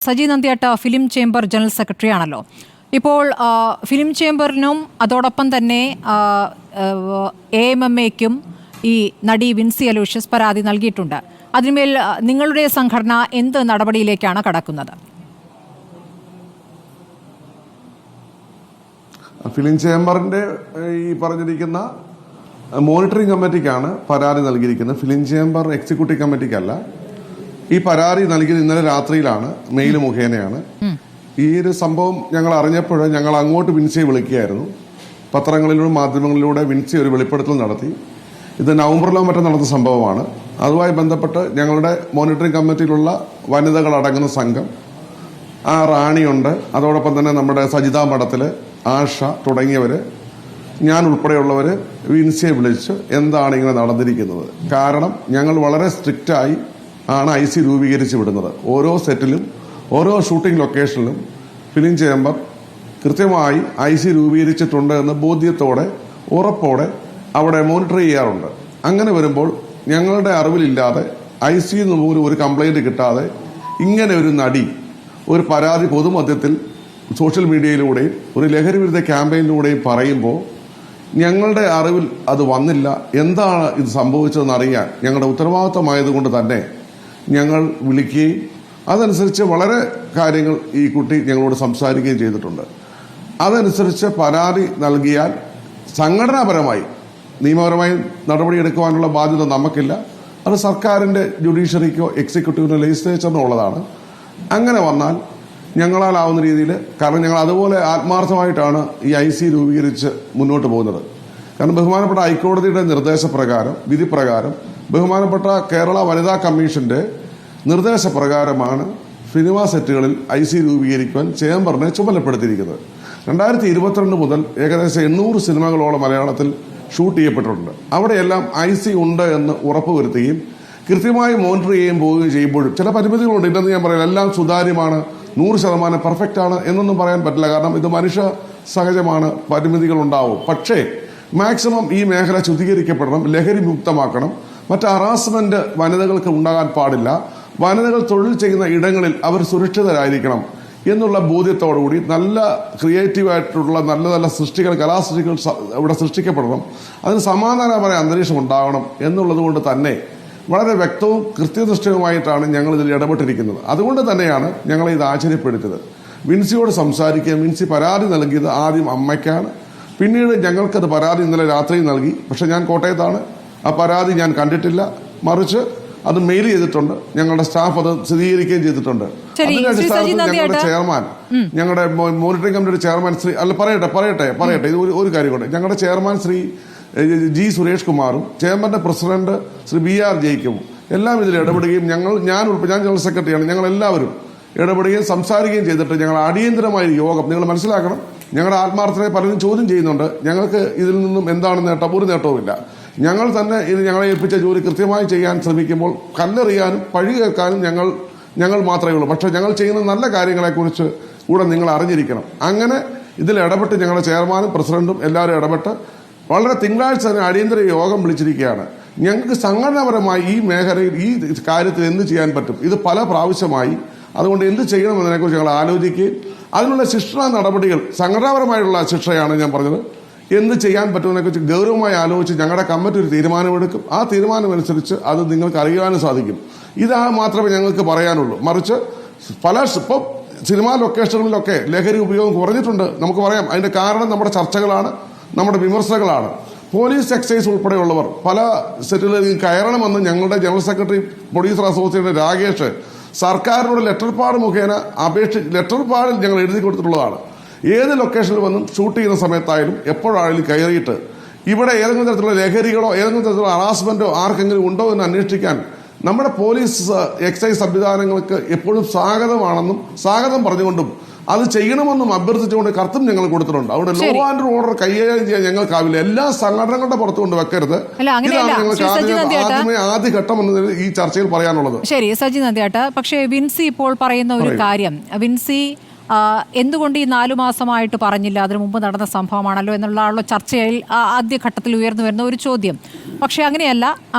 Saji Nandiyattu film chamber general secretary ആണല്ലോ. ഇപ്പോൾ film ചേംബറിനും അതോടൊപ്പം തന്നെ AMMAയ്ക്കും ഈ നടി വിൻസി അലോഷ്യസ് പരാതി നൽകിയിട്ടുണ്ട്. അതിന്മേൽ നിങ്ങളുടെ സംഘടന എന്ത് നടപടിയിലേക്കാണ് കടക്കുന്നത്? ഫിലിം ചേംബറിന്റെ ഈ പറഞ്ഞിരിക്കുന്ന മോണിറ്ററിംഗ് കമ്മിറ്റിക്കാണ് പരാതി നൽകിയിരിക്കുന്നത്. ഫിലിം ചേംബർ എക്സിക്യൂട്ടീവ് കമ്മിറ്റിക്കല്ല. ഈ പരാതി നൽകിയത് ഇന്നലെ രാത്രിയിലാണ്, മെയിൽ മുഖേനയാണ്. ഈ ഒരു സംഭവം ഞങ്ങൾ അറിഞ്ഞപ്പോൾ ഞങ്ങൾ അങ്ങോട്ട് വിൻസിയെ വിളിക്കുകയായിരുന്നു. പത്രങ്ങളിലൂടെ മാധ്യമങ്ങളിലൂടെ വിൻസി ഒരു വെളിപ്പെടുത്തൽ നടത്തി. ഇത് നവംബറിലോ മറ്റോ നടന്ന സംഭവമാണ്. അതുമായി ബന്ധപ്പെട്ട് ഞങ്ങളുടെ മോണിറ്ററിംഗ് കമ്മിറ്റിയിലുള്ള വനിതകൾ അടങ്ങുന്ന സംഘം, ആ റാണിയുണ്ട്, അതോടൊപ്പം തന്നെ നമ്മുടെ സജിത മഠത്തില് ആഷ തുടങ്ങിയവര്, ഞാൻ ഉൾപ്പെടെയുള്ളവര് വിൻസിയെ വിളിച്ച് എന്താണ് ഇങ്ങനെ നടന്നിരിക്കുന്നത്, കാരണം ഞങ്ങൾ വളരെ സ്ട്രിക്റ്റായി ആണ് IC രൂപീകരിച്ച് വിടുന്നത്. ഓരോ സെറ്റിലും ഓരോ ഷൂട്ടിംഗ് ലൊക്കേഷനിലും ഫിലിം ചേംബർ കൃത്യമായി IC രൂപീകരിച്ചിട്ടുണ്ട് എന്ന ബോധ്യത്തോടെ ഉറപ്പോടെ അവിടെ മോണിറ്റർ ചെയ്യാറുണ്ട്. അങ്ങനെ വരുമ്പോൾ ഞങ്ങളുടെ അറിവിലില്ലാതെ IC പോലും ഒരു കംപ്ലൈന്റ് കിട്ടാതെ ഇങ്ങനെ ഒരു നടി ഒരു പരാതി പൊതുമധ്യത്തിൽ സോഷ്യൽ മീഡിയയിലൂടെയും ഒരു ലഹരി വിരുദ്ധ ക്യാമ്പയിനിലൂടെയും പറയുമ്പോൾ ഞങ്ങളുടെ അറിവിൽ അത് വന്നില്ല. എന്താണ് ഇത് സംഭവിച്ചതെന്ന് അറിയാൻ ഞങ്ങളുടെ ഉത്തരവാദിത്തമായതുകൊണ്ട് തന്നെ ഞങ്ങൾ വിളിക്കുകയും അതനുസരിച്ച് വളരെ കാര്യങ്ങൾ ഈ കുട്ടി ഞങ്ങളോട് സംസാരിക്കുകയും ചെയ്തിട്ടുണ്ട്. അതനുസരിച്ച് പരാതി നൽകിയാൽ സംഘടനാപരമായി നിയമപരമായി നടപടിയെടുക്കുവാനുള്ള ബാധ്യത നമുക്കില്ല. അത് സർക്കാരിന്റെ ജുഡീഷ്യറിക്കോ എക്സിക്യൂട്ടീവിനോ ലെജിസ്ലേച്ചറിനോ ഉള്ളതാണ്. അങ്ങനെ വന്നാൽ ഞങ്ങളാലാവുന്ന രീതിയിൽ, കാരണം ഞങ്ങൾ അതുപോലെ ആത്മാർത്ഥമായിട്ടാണ് ഈ IC രൂപീകരിച്ച് മുന്നോട്ട് പോകുന്നത്. കാരണം ബഹുമാനപ്പെട്ട ഹൈക്കോടതിയുടെ നിർദ്ദേശപ്രകാരം, വിധിപ്രകാരം, ബഹുമാനപ്പെട്ട കേരള വനിതാ കമ്മീഷന്റെ നിർദ്ദേശപ്രകാരമാണ് സിനിമാ സെറ്റുകളിൽ IC രൂപീകരിക്കുവാൻ ചേംബറിനെ ചുമതലപ്പെടുത്തിയിരിക്കുന്നത്. 2022 മുതൽ ഏകദേശം 800 സിനിമകളോളം മലയാളത്തിൽ ഷൂട്ട് ചെയ്യപ്പെട്ടിട്ടുണ്ട്. അവിടെയെല്ലാം IC ഉണ്ട് എന്ന് ഉറപ്പുവരുത്തുകയും കൃത്യമായി മോണിറ്റർ പോവുകയും ചെയ്യുമ്പോഴും ചില പരിമിതികളുണ്ട്. ഇല്ലെന്ന് ഞാൻ പറയാം, എല്ലാം സുതാര്യമാണ്, 100% പെർഫെക്റ്റ് ആണ് എന്നൊന്നും പറയാൻ പറ്റില്ല. കാരണം ഇത് മനുഷ്യ സഹജമാണ്, പരിമിതികൾ ഉണ്ടാവും. പക്ഷേ മാക്സിമം ഈ മേഖല ശുദ്ധീകരിക്കപ്പെടണം, ലഹരി മുക്തമാക്കണം. മറ്റ് ഹറാസ്മെന്റ് വനിതകൾക്ക് ഉണ്ടാകാൻ പാടില്ല. വനിതകൾ തൊഴിൽ ചെയ്യുന്ന ഇടങ്ങളിൽ അവർ സുരക്ഷിതരായിരിക്കണം എന്നുള്ള ബോധ്യത്തോടുകൂടി നല്ല ക്രിയേറ്റീവായിട്ടുള്ള നല്ല നല്ല സൃഷ്ടികൾ, കലാസൃഷ്ടികൾ ഇവിടെ സൃഷ്ടിക്കപ്പെടണം. അതിന് സമാധാനപരമായ അന്തരീക്ഷം ഉണ്ടാകണം എന്നുള്ളത് കൊണ്ട് തന്നെ വളരെ വ്യക്തവും കൃത്യനിഷ്ഠവുമായിട്ടാണ് ഞങ്ങൾ ഇതിൽ ഇടപെട്ടിരിക്കുന്നത്. അതുകൊണ്ട് തന്നെയാണ് ഞങ്ങളെ ഇത് ആശ്ചര്യപ്പെടുത്തിയത്. വിൻസിയോട് സംസാരിക്കുക, വിൻസി പരാതി നൽകിയത് ആദ്യം അമ്മയ്ക്കാണ്. പിന്നീട് ഞങ്ങൾക്കത് പരാതി ഇന്നലെ രാത്രി നൽകി. പക്ഷെ ഞാൻ കോട്ടയത്താണ്, ആ പരാതി ഞാൻ കണ്ടിട്ടില്ല. മറിച്ച് അത് മെയിൽ ചെയ്തിട്ടുണ്ട്, ഞങ്ങളുടെ സ്റ്റാഫ് അത് സ്ഥിരീകരിക്കുകയും ചെയ്തിട്ടുണ്ട്. അതിന്റെ അടിസ്ഥാനത്തിൽ ഞങ്ങളുടെ ചെയർമാൻ, ഞങ്ങളുടെ മോണിറ്ററിംഗ് കമ്മിറ്റിയുടെ ചെയർമാൻ ശ്രീ പറയട്ടെ ഇത് ഒരു കാര്യം കൊണ്ട്, ഞങ്ങളുടെ ചെയർമാൻ ശ്രീ G സുരേഷ് കുമാറും ചേംബറിന്റെ പ്രസിഡന്റ് ശ്രീ BR ജയിക്കും എല്ലാം ഇതിൽ ഇടപെടുകയും ഞാൻ ജനറൽ സെക്രട്ടറിയാണ്, ഞങ്ങൾ എല്ലാവരും ഇടപെടുകയും സംസാരിക്കുകയും ചെയ്തിട്ട് ഞങ്ങൾ അടിയന്തരമായ യോഗം, നിങ്ങൾ മനസ്സിലാക്കണം, ഞങ്ങളുടെ ആത്മാർത്ഥതയെ പലരും ചോദ്യം ചെയ്യുന്നുണ്ട്. ഞങ്ങൾക്ക് ഇതിൽ നിന്നും എന്താണ് നേട്ടം? ഒരു നേട്ടവുമില്ല. ഞങ്ങൾ തന്നെ ഇത് ഞങ്ങളെ ഏൽപ്പിച്ച ജോലി കൃത്യമായി ചെയ്യാൻ ശ്രമിക്കുമ്പോൾ കല്ലെറിയാനും പഴി കേൾക്കാനും ഞങ്ങൾ മാത്രമേ ഉള്ളൂ. പക്ഷെ ഞങ്ങൾ ചെയ്യുന്ന നല്ല കാര്യങ്ങളെക്കുറിച്ച് കൂടെ നിങ്ങൾ അറിഞ്ഞിരിക്കണം. അങ്ങനെ ഇതിൽ ഇടപെട്ട് ഞങ്ങളുടെ ചെയർമാനും പ്രസിഡന്റും എല്ലാവരും ഇടപെട്ട് വളരെ തിങ്കളാഴ്ച തന്നെ അടിയന്തര യോഗം വിളിച്ചിരിക്കുകയാണ്. ഞങ്ങൾക്ക് സംഘടനാപരമായി ഈ മേഖലയിൽ ഈ കാര്യത്തിൽ എന്ത് ചെയ്യാൻ പറ്റും? ഇത് പല പ്രാവശ്യമായി, അതുകൊണ്ട് എന്ത് ചെയ്യണമെന്നതിനെക്കുറിച്ച് ഞങ്ങൾ ആലോചിക്കുകയും അതിനുള്ള ശിക്ഷാ നടപടികൾ, സംഘടനാപരമായുള്ള ശിക്ഷയാണ് ഞാൻ പറഞ്ഞത്, എന്ത് ചെയ്യാൻ പറ്റുന്നതിനെക്കുറിച്ച് ഗൗരവമായി ആലോചിച്ച് ഞങ്ങളുടെ കമ്മിറ്റി ഒരു തീരുമാനമെടുക്കും. ആ തീരുമാനമനുസരിച്ച് അത് നിങ്ങൾക്ക് അറിയാനും സാധിക്കും. ഇതാ മാത്രമേ ഞങ്ങൾക്ക് പറയാനുള്ളൂ. മറിച്ച് ഇപ്പം സിനിമാ ലൊക്കേഷനുകളിലൊക്കെ ലഹരി ഉപയോഗം കുറഞ്ഞിട്ടുണ്ട്, നമുക്ക് പറയാം. അതിന്റെ കാരണം നമ്മുടെ ചർച്ചകളാണ്, നമ്മുടെ വിമർശനങ്ങളാണ്. പോലീസ്, എക്സൈസ് ഉൾപ്പെടെയുള്ളവർ പല സെറ്റുകളിൽ കയറണമെന്ന് ഞങ്ങളുടെ general secretary producer association Rakesh സർക്കാരിനോട് ലെറ്റർ പാഡിൽ ഞങ്ങൾ എഴുതി കൊടുത്തിട്ടുള്ളതാണ്. ഏത് ലൊക്കേഷനിൽ വന്നും ഷൂട്ട് ചെയ്യുന്ന സമയത്തായാലും എപ്പോഴായാലും കയറിയിട്ട് ഇവിടെ ഏതെങ്കിലും തരത്തിലുള്ള ലഹരികളോ ഏതെങ്കിലും തരത്തിലുള്ള ഹറാസ്മെന്റോ ആർക്കെങ്കിലും ഉണ്ടോ എന്ന് അന്വേഷിക്കാൻ നമ്മുടെ പോലീസ്, എക്സൈസ് സംവിധാനങ്ങൾക്ക് എപ്പോഴും സ്വാഗതം പറഞ്ഞുകൊണ്ടും അത് ചെയ്യണമെന്നും അഭ്യർത്ഥിച്ചുകൊണ്ട് കത്തും ഞങ്ങൾ കൊടുത്തിട്ടുണ്ട്. അവിടെ ലോ ആൻഡ് ഓർഡർ കൈകാര്യം ചെയ്യാൻ ഞങ്ങൾക്കാവില്ല. എല്ലാ സംഘടനകളുടെ പുറത്തു കൊണ്ട് വെക്കരുത്. ഇതാണ് ഞങ്ങൾക്ക് ആദ്യഘട്ടം എന്നതിൽ ഈ ചർച്ചയിൽ പറയാനുള്ളത്. ശരി സജി നന്ദിയാട്ട, പക്ഷേ വിൻസി ഇപ്പോൾ പറയുന്ന ഒരു കാര്യം, വിൻസി എന്തുകൊണ്ട് ഈ 4 മാസമായിട്ട് പറഞ്ഞില്ല, അതിനു മുമ്പ് നടന്ന സംഭവമാണല്ലോ എന്നുള്ള ചർച്ചയിൽ ആദ്യഘട്ടത്തിൽ ഉയർന്നു വരുന്ന ഒരു ചോദ്യം. പക്ഷേ അങ്ങനെയല്ല,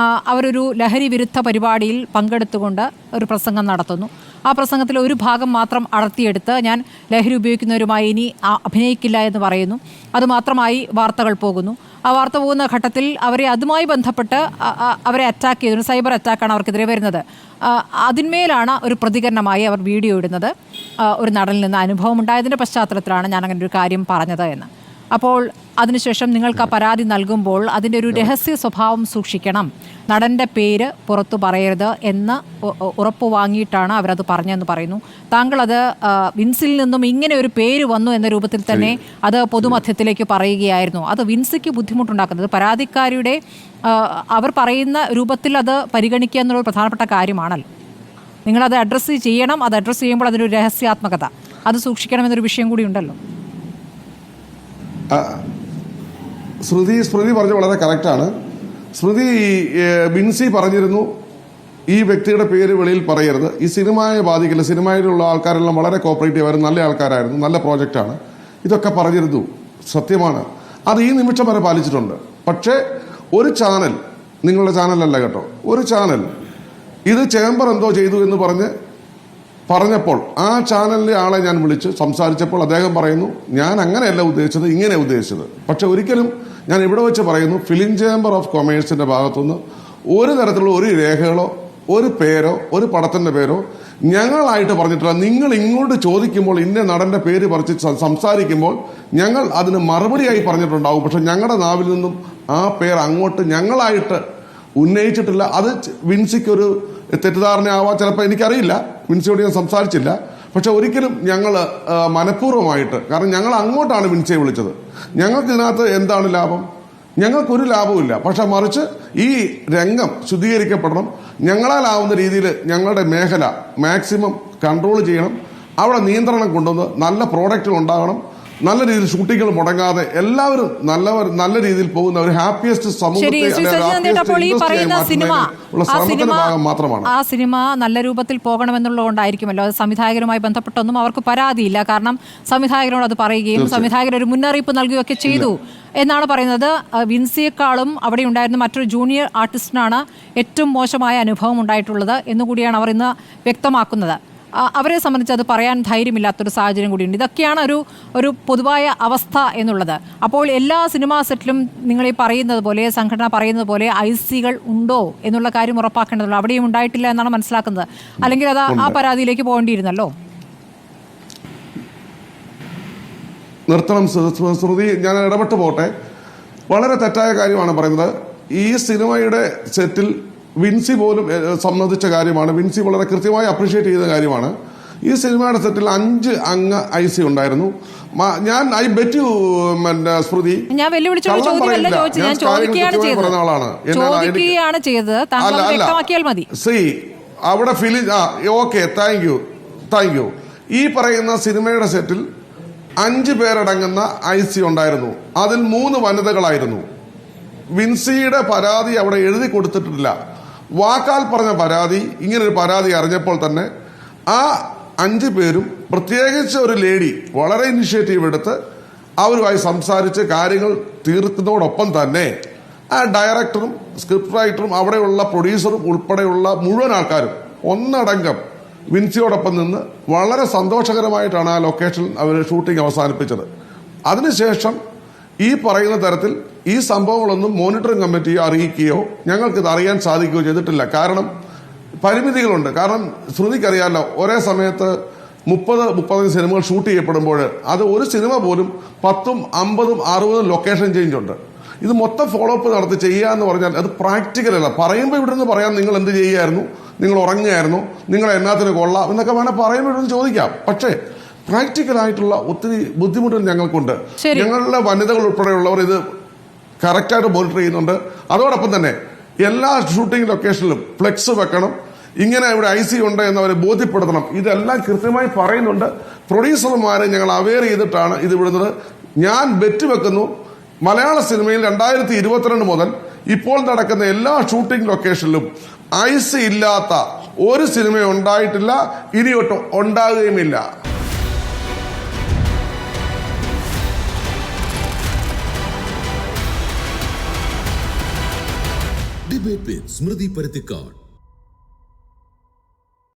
അവരൊരു ലഹരി വിരുദ്ധ പരിപാടിയിൽ പങ്കെടുത്തുകൊണ്ട് ഒരു പ്രസംഗം നടത്തുന്നു. ആ പ്രസംഗത്തിൽ ഒരു ഭാഗം മാത്രം അടർത്തിയെടുത്ത് ഞാൻ ലഹരി ഉപയോഗിക്കുന്നവരുമായി ഇനി അഭിനയിക്കില്ല എന്ന് പറയുന്നു. അതുമാത്രമായി വാർത്തകൾ പോകുന്നു. ആ വാർത്ത പോകുന്ന ഘട്ടത്തിൽ അവരെ അതുമായി ബന്ധപ്പെട്ട് അവരെ അറ്റാക്ക് ചെയ്തു. സൈബർ അറ്റാക്കാണ് അവർക്കെതിരെ വരുന്നത്. അതിന്മേലാണ് ഒരു പ്രതികരണമായി അവർ വീഡിയോ ഇടുന്നത്. ഒരു നടനിൽ നിന്ന് അനുഭവം ഉണ്ടായതിൻ്റെ പശ്ചാത്തലത്തിലാണ് ഞാൻ അങ്ങനെ ഒരു കാര്യം പറഞ്ഞത് എന്ന്. അപ്പോൾ അതിനുശേഷം നിങ്ങൾക്ക് ആ പരാതി നൽകുമ്പോൾ അതിൻ്റെ ഒരു രഹസ്യ സ്വഭാവം സൂക്ഷിക്കണം, നടൻ്റെ പേര് പുറത്തു പറയരുത് എന്ന് ഉറപ്പ് വാങ്ങിയിട്ടാണ് അവരത് പറഞ്ഞതെന്ന് പറയുന്നു. താങ്കളത് വിൻസിൽ നിന്നും ഇങ്ങനെ ഒരു പേര് വന്നു എന്ന രൂപത്തിൽ തന്നെ അത് പൊതുമധ്യത്തിലേക്ക് പറയുകയായിരുന്നു. അത് വിൻസിക്ക് ബുദ്ധിമുട്ടുണ്ടാക്കുന്നത് പരാതിക്കാരിയുടെ അവർ പറയുന്ന രൂപത്തിൽ അത് പരിഗണിക്കുക എന്നുള്ളൊരു പ്രധാനപ്പെട്ട കാര്യമാണല്ലോ. നിങ്ങളത് അഡ്രസ്സ് ചെയ്യണം. അത് അഡ്രസ്സ് ചെയ്യുമ്പോൾ അതിനൊരു രഹസ്യാത്മകത അത് സൂക്ഷിക്കണമെന്നൊരു വിഷയം കൂടി ഉണ്ടല്ലോ. സ്മൃതി പറഞ്ഞ വളരെ കറക്റ്റാണ്. സ്മൃതി വിൻസി പറഞ്ഞിരുന്നു ഈ വ്യക്തിയുടെ പേര് വെളിയിൽ പറയരുത്, ഈ സിനിമയെ ബാധിക്കില്ല, സിനിമയിലുള്ള ആൾക്കാരെല്ലാം വളരെ കോപ്പറേറ്റീവ് ആയിരുന്നു, നല്ല ആൾക്കാരായിരുന്നു, നല്ല പ്രോജക്റ്റാണ്, ഇതൊക്കെ പറഞ്ഞിരുന്നു. സത്യമാണ്, അത് ഈ നിമിഷം വരെ പാലിച്ചിട്ടുണ്ട്. പക്ഷേ ഒരു ചാനൽ, നിങ്ങളുടെ ചാനലല്ല കേട്ടോ, ഒരു ചാനൽ ഇത് ചേംബർ എന്തോ ചെയ്തു എന്ന് പറഞ്ഞപ്പോൾ ആ ചാനലിലെ ആളെ ഞാൻ വിളിച്ച് സംസാരിച്ചപ്പോൾ അദ്ദേഹം പറയുന്നു ഞാൻ അങ്ങനെയല്ല ഉദ്ദേശിച്ചത്, ഇങ്ങനെ ഉദ്ദേശിച്ചത്. പക്ഷെ ഒരിക്കലും ഞാൻ ഇവിടെ വെച്ച് പറയുന്നു, ഫിലിം ചേംബർ ഓഫ് കൊമേഴ്സിന്റെ ഭാഗത്തുനിന്ന് ഒരു തരത്തിലുള്ള ഒരു രേഖകളോ ഒരു പേരോ ഒരു പടത്തിന്റെ പേരോ ഞങ്ങളായിട്ട് പറഞ്ഞിട്ടില്ല. നിങ്ങൾ ഇങ്ങോട്ട് ചോദിക്കുമ്പോൾ ഇന്ന നടന്റെ പേര് പറിച്ച് സംസാരിക്കുമ്പോൾ ഞങ്ങൾ അതിന് മറുപടിയായി പറഞ്ഞിട്ടുണ്ടാവും. പക്ഷെ ഞങ്ങളുടെ നാവിൽ നിന്നും ആ പേര് അങ്ങോട്ട് ഞങ്ങളായിട്ട് ഉന്നയിച്ചിട്ടില്ല. അത് വിൻസിക്കൊരു തെറ്റിദ്ധാരണയാവാം, ചിലപ്പോൾ എനിക്കറിയില്ല, വിൻസിയോട് ഞാൻ സംസാരിച്ചില്ല. പക്ഷെ ഒരിക്കലും ഞങ്ങൾ മനഃപൂർവ്വമായിട്ട്, കാരണം ഞങ്ങൾ അങ്ങോട്ടാണ് വിൻസിയെ വിളിച്ചത്. ഞങ്ങൾക്ക് ഇതിനകത്ത് എന്താണ് ലാഭം? ഞങ്ങൾക്കൊരു ലാഭവുമില്ല. പക്ഷെ മറിച്ച് ഈ രംഗം ശുദ്ധീകരിക്കപ്പെടണം, ഞങ്ങളാലാവുന്ന രീതിയിൽ ഞങ്ങളുടെ മേഖല മാക്സിമം കൺട്രോൾ ചെയ്യണം, അവിടെ നിയന്ത്രണം കൊണ്ടുവന്ന് നല്ല പ്രോഡക്റ്റുകൾ ഉണ്ടാകണം, നല്ല രീതിയിൽ ഷൂട്ടിങ്ങുകൾ മുടങ്ങാതെ എല്ലാവരും നല്ല രീതിയിൽ പോകുന്ന ഒരു ഹാപ്പിയസ്റ്റ് മാത്രമാണ്. ആ സിനിമ നല്ല രൂപത്തിൽ പോകണമെന്നുള്ളതുകൊണ്ടായിരിക്കുമല്ലോ. അത് സംവിധായകരുമായി ബന്ധപ്പെട്ടൊന്നും അവർക്ക് പരാതിയില്ല. കാരണം സംവിധായകരോട് അത് പറയുകയും സംവിധായകർ ഒരു മുന്നറിയിപ്പ് നൽകുകയൊക്കെ ചെയ്തു എന്നാണ് പറയുന്നത്. വിൻസിയെക്കാളും അവിടെ ഉണ്ടായിരുന്ന മറ്റൊരു ജൂനിയർ ആർട്ടിസ്റ്റിനാണ് ഏറ്റവും മോശമായ അനുഭവം ഉണ്ടായിട്ടുള്ളത് എന്നുകൂടിയാണ് അവർ ഇന്ന് വ്യക്തമാക്കുന്നത്. അവരെ സംബന്ധിച്ച് അത് പറയാൻ ധൈര്യമില്ലാത്തൊരു സാഹചര്യം കൂടിയുണ്ട്. ഇതൊക്കെയാണ് ഒരു പൊതുവായ അവസ്ഥ എന്നുള്ളത്. അപ്പോൾ എല്ലാ സിനിമാ സെറ്റിലും നിങ്ങൾ ഈ പറയുന്നത് പോലെ, സംഘടന പറയുന്നത് പോലെ IC-കൾ ഉണ്ടോ എന്നുള്ള കാര്യം ഉറപ്പാക്കേണ്ടതുള്ളൂ. അവിടെയും ഉണ്ടായിട്ടില്ല എന്നാണ് മനസ്സിലാക്കുന്നത്. അല്ലെങ്കിൽ അത് ആ പരാതിയിലേക്ക് പോകേണ്ടിയിരുന്നല്ലോ. നിർത്തണം ശ്രുതി, ഞാൻ ഇടപെട്ട് പോട്ടെ. വളരെ തെറ്റായ കാര്യമാണ് പറയുന്നത്. ഈ സിനിമയുടെ സെറ്റിൽ വിൻസി പോലും സമ്മതിച്ച കാര്യമാണ്, വിൻസി വളരെ കൃത്യമായി അപ്രീഷിയേറ്റ് ചെയ്ത കാര്യമാണ്. ഈ സിനിമയുടെ സെറ്റിൽ 5 അംഗ IC ഉണ്ടായിരുന്നു. ഐ ബെറ്റ് യു സ്മൃതി, ഞാൻ വെല്ലുവിളിച്ചുള്ള ചോദ്യമല്ല ചോദിച്ചത്, ഞാൻ ചോദിക്കുകയാണ് ചെയ്തത്. അവിടെ ഓക്കെ, താങ്ക് യു. ഈ പറയുന്ന സിനിമയുടെ സെറ്റിൽ 5 പേരടങ്ങുന്ന IC ഉണ്ടായിരുന്നു. അതിൽ 3 വനിതകളായിരുന്നു. വിൻസിയുടെ പരാതി അവിടെ എഴുതി കൊടുത്തിട്ടില്ല. വാക്കാൽ പറഞ്ഞ പരാതി, ഇങ്ങനൊരു പരാതി അറിഞ്ഞപ്പോൾ തന്നെ ആ 5 പേരും, പ്രത്യേകിച്ച് ഒരു ലേഡി വളരെ ഇനിഷ്യേറ്റീവ് എടുത്ത് അവരുമായി സംസാരിച്ച് കാര്യങ്ങൾ തീർക്കുന്നതോടൊപ്പം തന്നെ ആ ഡയറക്ടറും സ്ക്രിപ്റ്റ് റൈറ്ററും അവിടെയുള്ള പ്രൊഡ്യൂസറും ഉൾപ്പെടെയുള്ള മുഴുവൻ ആൾക്കാരും ഒന്നടങ്കം വിൻസിയോടൊപ്പം നിന്ന് വളരെ സന്തോഷകരമായിട്ടാണ് ആ ലൊക്കേഷനിൽ അവർ ഷൂട്ടിംഗ് അവസാനിപ്പിച്ചത്. അതിനുശേഷം ഈ പറയുന്ന തരത്തിൽ ഈ സംഭവങ്ങളൊന്നും മോണിറ്ററിംഗ് കമ്മിറ്റിയെ അറിയിക്കുകയോ ഞങ്ങൾക്കിത് അറിയാൻ സാധിക്കുകയോ ചെയ്തിട്ടില്ല. കാരണം പരിമിതികളുണ്ട്. കാരണം ശ്രുതിക്കറിയാമല്ലോ, ഒരേ സമയത്ത് 30-35 സിനിമകൾ ഷൂട്ട് ചെയ്യപ്പെടുമ്പോൾ അത് ഒരു സിനിമ പോലും 10, 50, 60 ലൊക്കേഷൻ ചേഞ്ച് ഉണ്ട്. ഇത് മൊത്തം ഫോളോ അപ്പ് നടത്തി ചെയ്യുക എന്ന് പറഞ്ഞാൽ അത് പ്രാക്ടിക്കൽ അല്ല. പറയുമ്പോൾ ഇവിടെ നിന്ന് പറയാം നിങ്ങൾ എന്ത് ചെയ്യുകയായിരുന്നു, നിങ്ങൾ ഉറങ്ങുകയായിരുന്നു, നിങ്ങൾ എന്നാത്തിന് കൊള്ളാം എന്നൊക്കെ വേണേൽ പറയുമ്പോൾ ഇവിടെ നിന്ന് ചോദിക്കാം. പക്ഷേ പ്രാക്ടിക്കലായിട്ടുള്ള ഒത്തിരി ബുദ്ധിമുട്ടുകൾ ഞങ്ങൾക്കുണ്ട്. ഞങ്ങളുടെ വനിതകൾ ഉൾപ്പെടെയുള്ളവർ ഇത് കറക്റ്റായിട്ട് മോണിറ്റർ ചെയ്യുന്നുണ്ട്. അതോടൊപ്പം തന്നെ എല്ലാ ഷൂട്ടിംഗ് ലൊക്കേഷനിലും ഫ്ലെക്സ് വെക്കണം, ഇങ്ങനെ ഇവിടെ IC ഉണ്ട് എന്നവരെ ബോധ്യപ്പെടുത്തണം. ഇതെല്ലാം കൃത്യമായി പറയുന്നുണ്ട്. പ്രൊഡ്യൂസർമാരെ ഞങ്ങൾ അവെയർ ചെയ്തിട്ടാണ് ഇത് വിടുന്നത്. ഞാൻ ബെറ്റ് വെക്കുന്നു, മലയാള സിനിമയിൽ 2022 മുതൽ ഇപ്പോൾ നടക്കുന്ന എല്ലാ ഷൂട്ടിംഗ് ലൊക്കേഷനിലും IC ഇല്ലാത്ത ഒരു സിനിമ ഉണ്ടായിട്ടില്ല, ഇനിയൊട്ടും ഉണ്ടാകുകയുമില്ല. Debate with Smriti Parittikad.